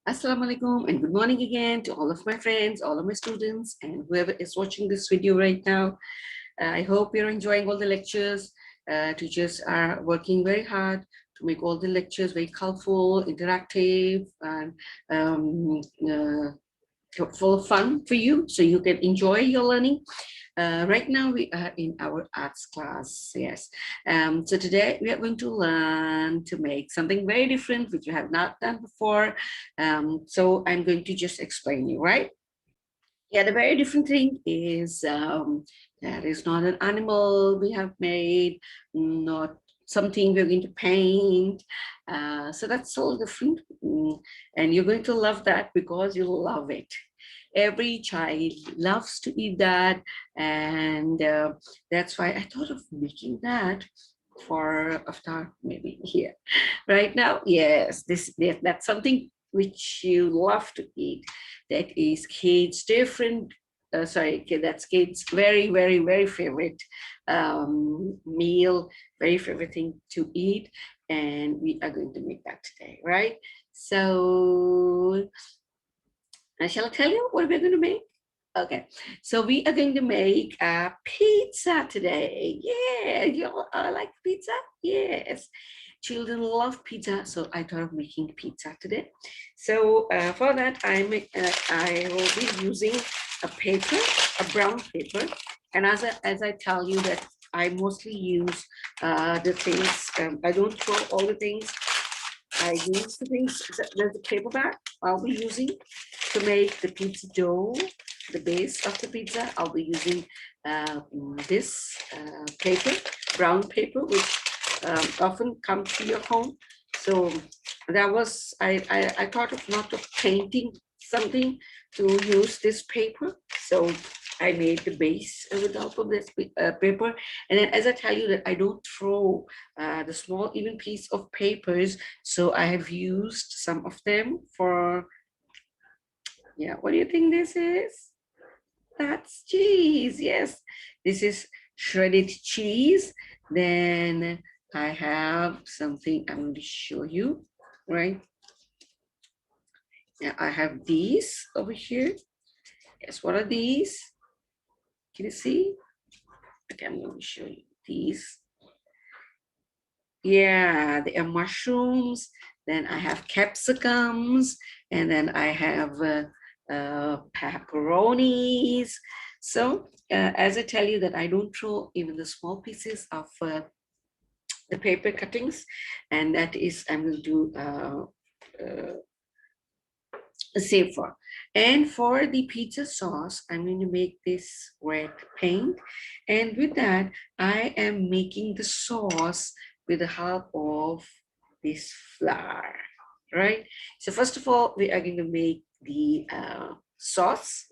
Assalamu alaikum and good morning again to all of my friends, all of my students, and whoever is watching this video right now. I hope you're enjoying all the lectures. Teachers are working very hard to make all the lectures very colorful, interactive, and full of fun for you, so you can enjoy your learning. Right now we are in our arts class, yes. So today we are going to learn to make something very different, which we have not done before. So I'm going to just explain you, right? Yeah, the very different thing is that is not an animal we have made, not something we're going to paint. So that's all different. And you're going to love that because you'll love it. Every child loves to eat that, and that's why I thought of making that for after maybe here right now. Yes, that's something which you love to eat. That is kids different. That's kids very favorite meal, very favorite thing to eat, and we are going to make that today, right? So shall I tell you what we're going to make? Okay, so we are going to make a pizza today. Yeah, you all like pizza? Yes, children love pizza, so I thought of making pizza today. So for that, I will be using a paper, a brown paper, and as I tell you that I mostly use the things. I don't throw all the things. I use the things. There's a paper bag I'll be using to make the pizza dough, the base of the pizza. I'll be using this paper, brown paper, which often comes to your home. So that was, I thought of not of painting something to use this paper. So I made the base with the help of this paper. And then as I tell you that I don't throw the small even piece of papers, so I have used some of them for, yeah, what do you think this is? That's cheese. Yes, this is shredded cheese. Then I have something I'm going to show you, right? Yeah, I have these over here. Yes, what are these? Can you see? Okay, I'm going to show you these. Yeah, they are mushrooms. Then I have capsicums, and then I have pepperonis. So as I tell you that I don't throw even the small pieces of the paper cuttings, and that is I'm going to save for. And for the pizza sauce, I'm going to make this red paint, and with that I am making the sauce with the help of this flour, right? So first of all, we are going to make the sauce,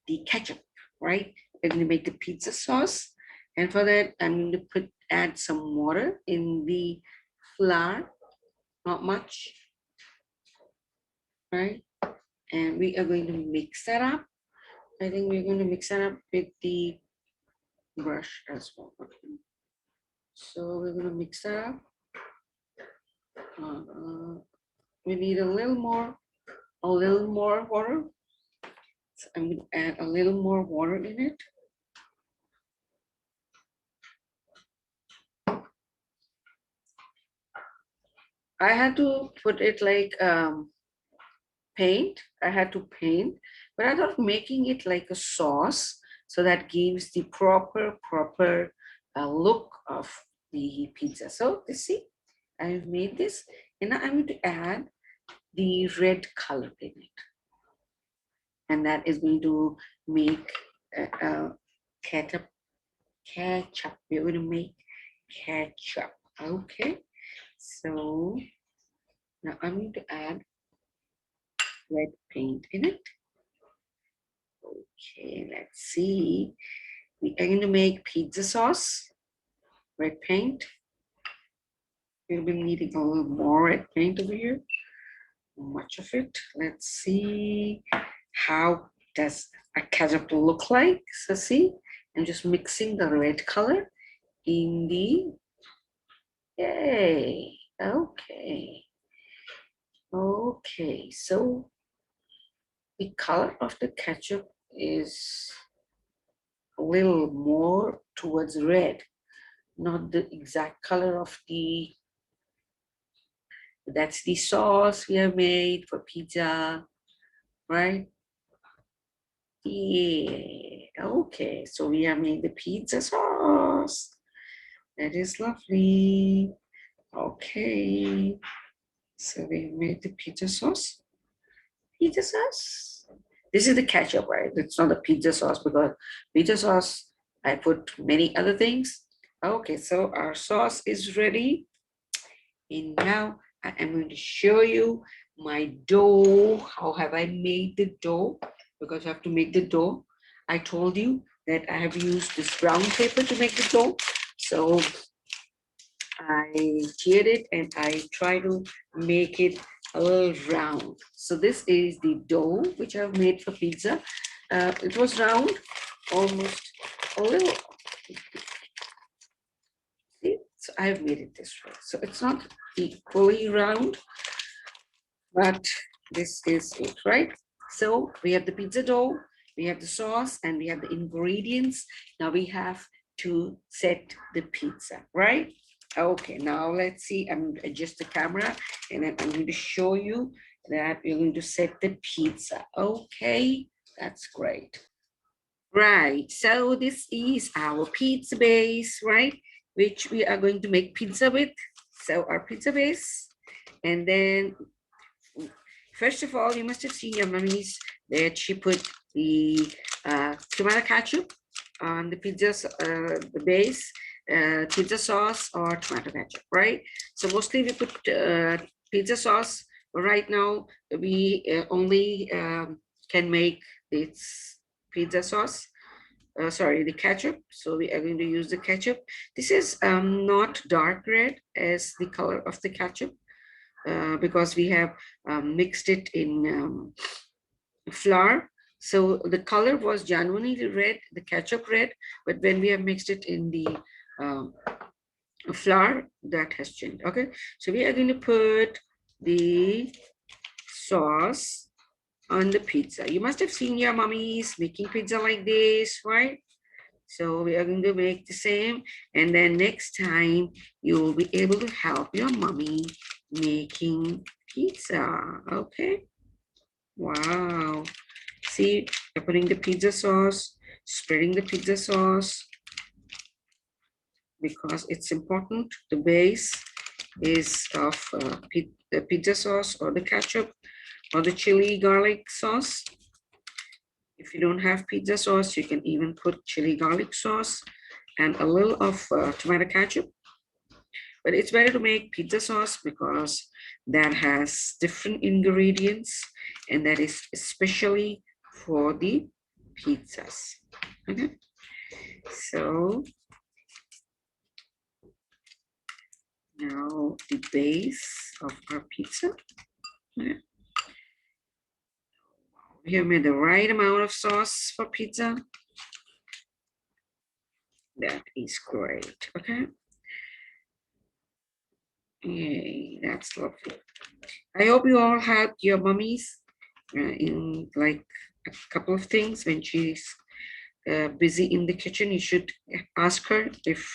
the ketchup, right? We're going to make the pizza sauce, and for that I'm going to add some water in the flour, not much, right? And we are going to mix that up. I think we're going to mix that up with the brush as well. Okay. So we're going to mix that up. We need a little more water. So I'm going to add a little more water in it. I had to put it like paint. I had to paint, but I thought making it like a sauce, so that gives the proper look of the pizza. So you see, I've made this, and now I'm going to add the red color in it, and that is going to make ketchup. Ketchup. We're going to make ketchup. Okay. So now I'm going to add red paint in it. Okay, let's see. We are going to make pizza sauce, red paint. We'll be needing a little more red paint over here. Much of it. Let's see how does a ketchup look like. So see, I'm just mixing the red color in the, yay, okay. Okay, so the color of the ketchup is a little more towards red, not the exact color of the, that's the sauce we have made for pizza, right? Yeah, okay, so we have made the pizza sauce. That is lovely. Okay, so we made the pizza sauce. Pizza sauce. This is the ketchup, right? It's not the pizza sauce because pizza sauce, I put many other things. Okay, so our sauce is ready. And now I am going to show you my dough. How have I made the dough? Because I have to make the dough. I told you that I have used this brown paper to make the dough. So I teared it and I try to make it a little round. So this is the dough which I've made for pizza. It was round, almost a little. See? So I've made it this way. So it's not equally round, but this is it, right? So we have the pizza dough, we have the sauce, and we have the ingredients. Now we have to set the pizza, right? Okay, now let's see. I'm going to adjust the camera and then I'm going to show you that we're going to set the pizza. Okay, that's great. Right, so this is our pizza base, right? Which we are going to make pizza with. So our pizza base, and then first of all, you must have seen your mommy's that she put the tomato ketchup on the pizza, the base, pizza sauce or tomato ketchup, right? So mostly we put pizza sauce. But right now, we only can make this pizza sauce. Sorry, the ketchup. So we are going to use the ketchup. This is not dark red as the color of the ketchup. Because we have mixed it in flour. So the color was genuinely red, the ketchup red, but when we have mixed it in the um, flour, that has changed. Okay, so we are going to put the sauce on the pizza. You must have seen your mummies making pizza like this, right? So we are going to make the same. And then next time you will be able to help your mommy making pizza. Okay. Wow. See, you're putting the pizza sauce, spreading the pizza sauce because it's important. The base is of the pizza sauce or the ketchup or the chili garlic sauce. If you don't have pizza sauce, you can even put chili garlic sauce and a little of tomato ketchup. But it's better to make pizza sauce because that has different ingredients and that is especially for the pizzas. Okay, so now the base of our pizza. Okay. We have made the right amount of sauce for pizza. That is great. Okay. Yay, that's lovely. I hope you all helped your mummies in like a couple of things when she's busy in the kitchen. You should ask her if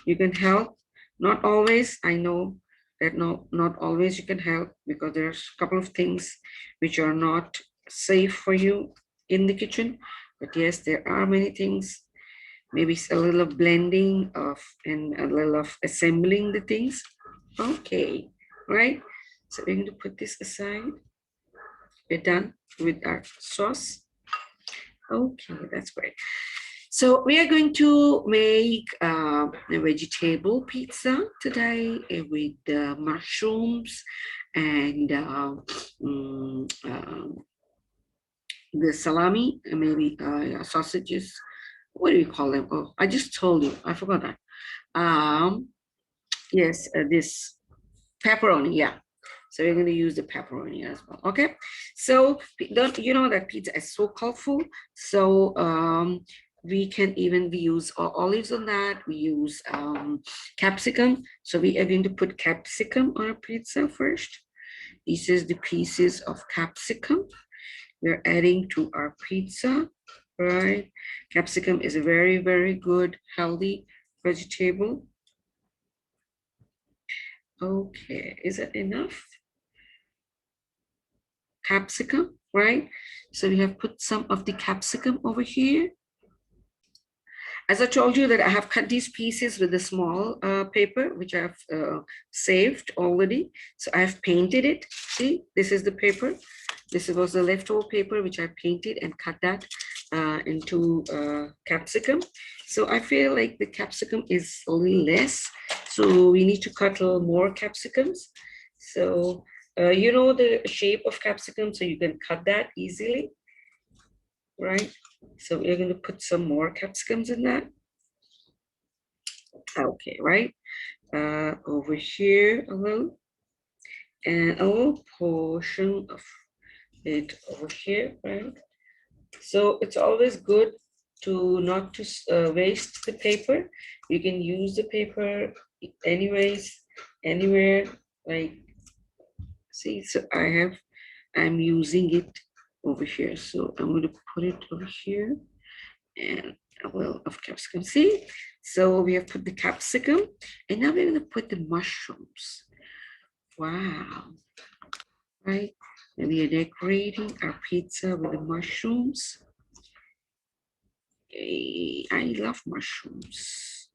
you can help. Not always. I know that not always you can help because there's a couple of things which are not safe for you in the kitchen. But yes, there are many things. Maybe it's a little of blending of and a little of assembling the things. Okay, right? So we're going to put this aside. We're done with our sauce. Okay, that's great. So we are going to make a vegetable pizza today with mushrooms and the salami, and maybe sausages. What do you call them? Oh, I just told you. I forgot that. Yes, this pepperoni. Yeah. So we're going to use the pepperoni as well. Okay. So don't you know that pizza is so colorful? So we can even use olives on that. We use capsicum. So we are going to put capsicum on our pizza first. This is the pieces of capsicum. we're adding to our pizza, right? Capsicum is a very, very good, healthy vegetable. Okay, is it enough? Capsicum, right? So we have put some of the capsicum over here. As I told you that I have cut these pieces with a small paper, which I've saved already. So I've painted it. See, this is the paper. This was the leftover paper, which I painted and cut that into capsicum. So I feel like the capsicum is a little less. So we need to cut a little more capsicums. So you know the shape of capsicum, so you can cut that easily, right? So we're going to put some more capsicums in that. Okay, right? Over here a little, and a little portion of it over here, right? So it's always good to not to waste the paper. You can use the paper anyways, anywhere. Like, see, so I'm using it over here. So I'm going to put it over here, and a little of capsicum. See, so we have put the capsicum, and now we're going to put the mushrooms. Wow, right? And we are decorating our pizza with the mushrooms. I love mushrooms.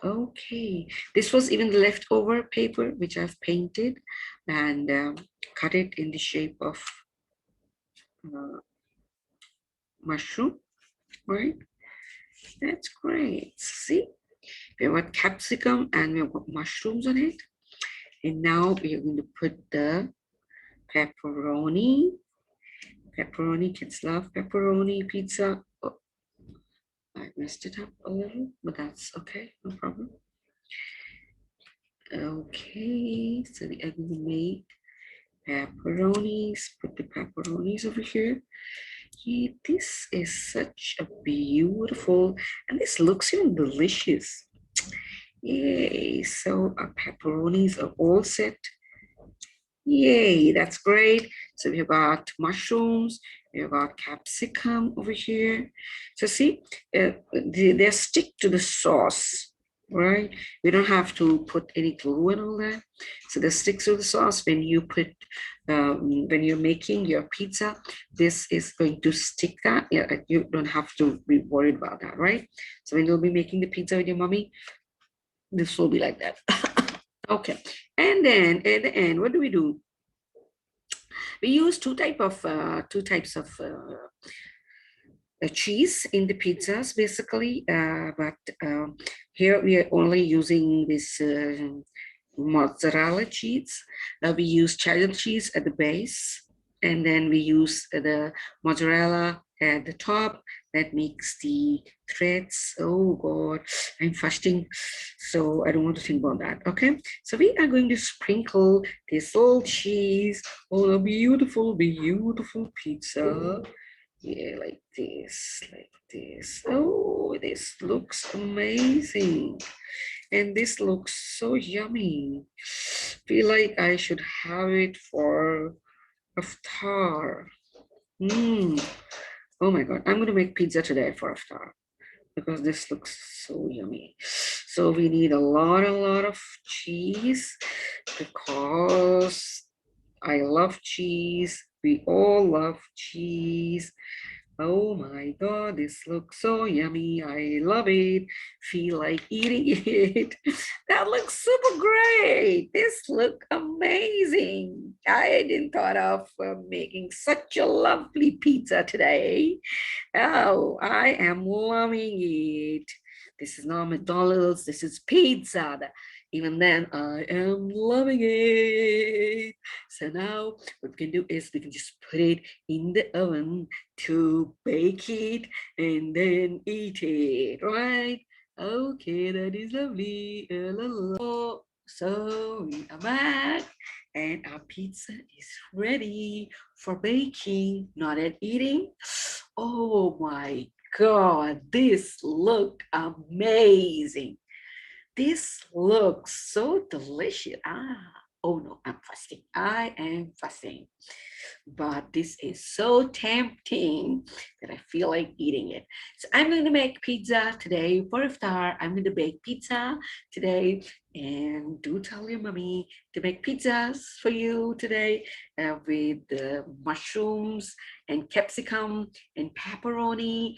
Okay, this was even the leftover paper which I've painted and cut it in the shape of mushroom, right? That's great. See, we have got capsicum and we have got mushrooms on it. And now we are going to put the pepperoni. Pepperoni, kids love pepperoni pizza. Oh, I messed it up a little, but that's okay, no problem. Okay, so we are going to make pepperonis. Put the pepperonis over here. Yeah, this is such a beautiful, and this looks even delicious. Yay, so our pepperonis are all set. Yay, that's great. So we have got mushrooms, we have got capsicum over here. So see, they stick to the sauce, right? We don't have to put any glue and all that. So they stick to the sauce when you put, when you're making your pizza, this is going to stick that. Yeah, you don't have to be worried about that, right? So when you'll be making the pizza with your mommy, this will be like that. Okay, and then at the end, what do we do? We use two types of cheese in the pizzas, basically. But here we are only using this mozzarella cheese. We use cheddar cheese at the base, and then we use the mozzarella at the top. That makes the threads. Oh God, I'm fasting, so I don't want to think about that. Okay, so we are going to sprinkle this little cheese on a beautiful, beautiful pizza. Yeah, like this, like this. Oh, this looks amazing. And this looks so yummy. Feel like I should have it for iftar. Mm. Oh my God, I'm gonna make pizza today for iftar because this looks so yummy. So we need a lot of cheese because I love cheese. We all love cheese. Oh my God, this looks so yummy. I love it. Feel like eating it. That looks super great. This look amazing. I didn't thought of making such a lovely pizza today. Oh, I am loving it. This is not McDonald's, this is pizza. Even then, I am loving it. So now what we can do is we can just put it in the oven to bake it and then eat it, right? Okay, that is lovely. So we are back and our pizza is ready for baking, not at eating. Oh my God, this look amazing. This looks so delicious. Oh no, I'm fasting. I am fasting. but this is so tempting that I feel like eating it. So I'm going to make pizza today for iftar. I'm going to bake pizza today, and do tell your mommy to make pizzas for you today with mushrooms and capsicum and pepperoni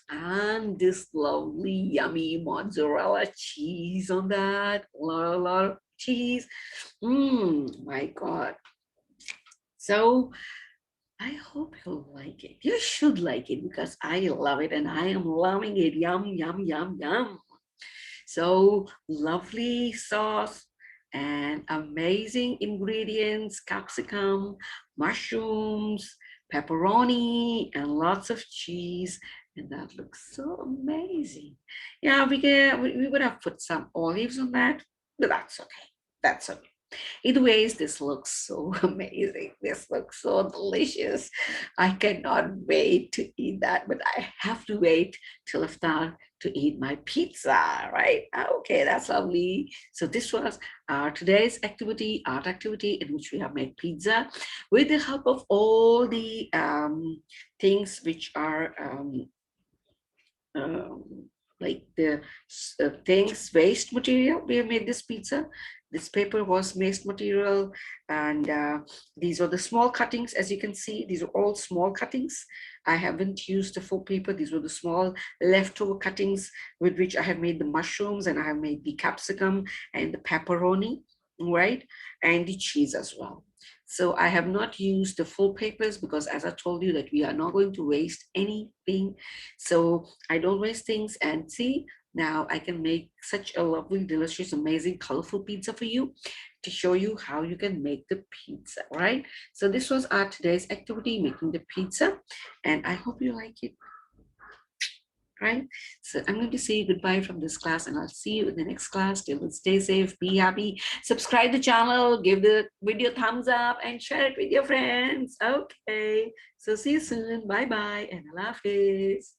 and this lovely yummy mozzarella cheese on that. A lot of cheese. My God. So I hope you'll like it. You should like it because I love it and I am loving it. Yum, yum, yum, yum. So lovely sauce and amazing ingredients, capsicum, mushrooms, pepperoni, and lots of cheese. And that looks so amazing. Yeah, we would have put some olives on that, but that's okay. That's okay. Either ways, this looks so amazing. This looks so delicious. I cannot wait to eat that, but I have to wait till iftar to eat my pizza, right? Okay, that's lovely. So this was our today's activity, art activity, in which we have made pizza with the help of all the things which are um, like the things, waste material. We have made this pizza. This paper was waste material, and these are the small cuttings. As you can see, these are all small cuttings. I haven't used the full paper. These were the small leftover cuttings with which I have made the mushrooms, and I have made the capsicum and the pepperoni, right? And the cheese as well. So I have not used the full papers because, as I told you, that we are not going to waste anything. So I don't waste things. And see, now I can make such a lovely, delicious, amazing, colorful pizza for you to show you how you can make the pizza, right? So this was our today's activity, making the pizza. And I hope you like it, right? So I'm going to say goodbye from this class, and I'll see you in the next class. Till then, stay safe, be happy, subscribe the channel, give the video thumbs up, and share it with your friends. Okay, so see you soon. Bye bye, and Allah Hafiz.